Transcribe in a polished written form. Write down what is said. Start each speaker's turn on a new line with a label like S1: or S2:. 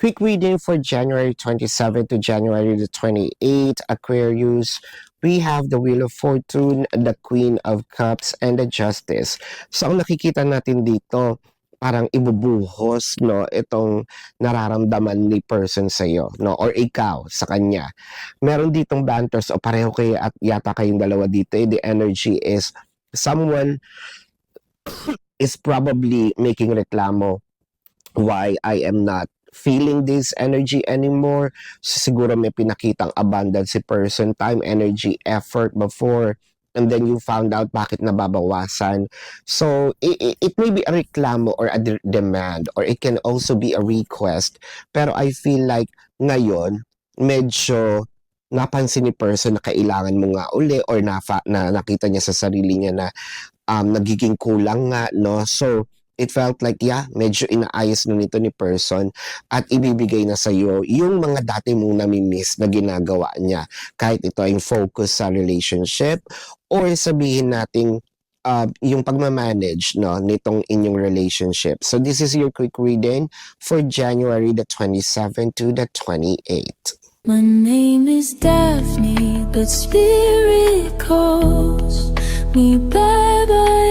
S1: Quick reading for January 27 to January the 28th, Aquarius. We have the Wheel of Fortune, the Queen of Cups, and the Justice. So ang nakikita natin dito, parang ibubuhos, no, itong nararamdaman ni person sa iyo, no, or ikaw sa kanya. Meron ditong banters o pareho kayo at yata kayong dalawa dito. The energy is someone is probably making reklamo why I am not feeling this energy anymore. So, siguro may pinakitang abundance si person, time, energy, effort before, and then you found out bakit nababawasan. So, it may be a reklamo or a demand, or it can also be a request. Pero I feel like ngayon, medyo napansin ni person na kailangan mo nga uli or na nakita niya sa sarili niya na nagiging kulang nga, no? So, it felt like, yeah, medyo inaayos na nito ni person at ibibigay na sa iyo yung mga dati mong namimiss na ginagawa niya. Kahit ito ay focus sa relationship or sabihin nating yung pagmamanage, no, nitong inyong relationship. So, this is your quick reading for January the 27 to the 28th.
S2: My name is Daphne, but spirit calls me bye-bye.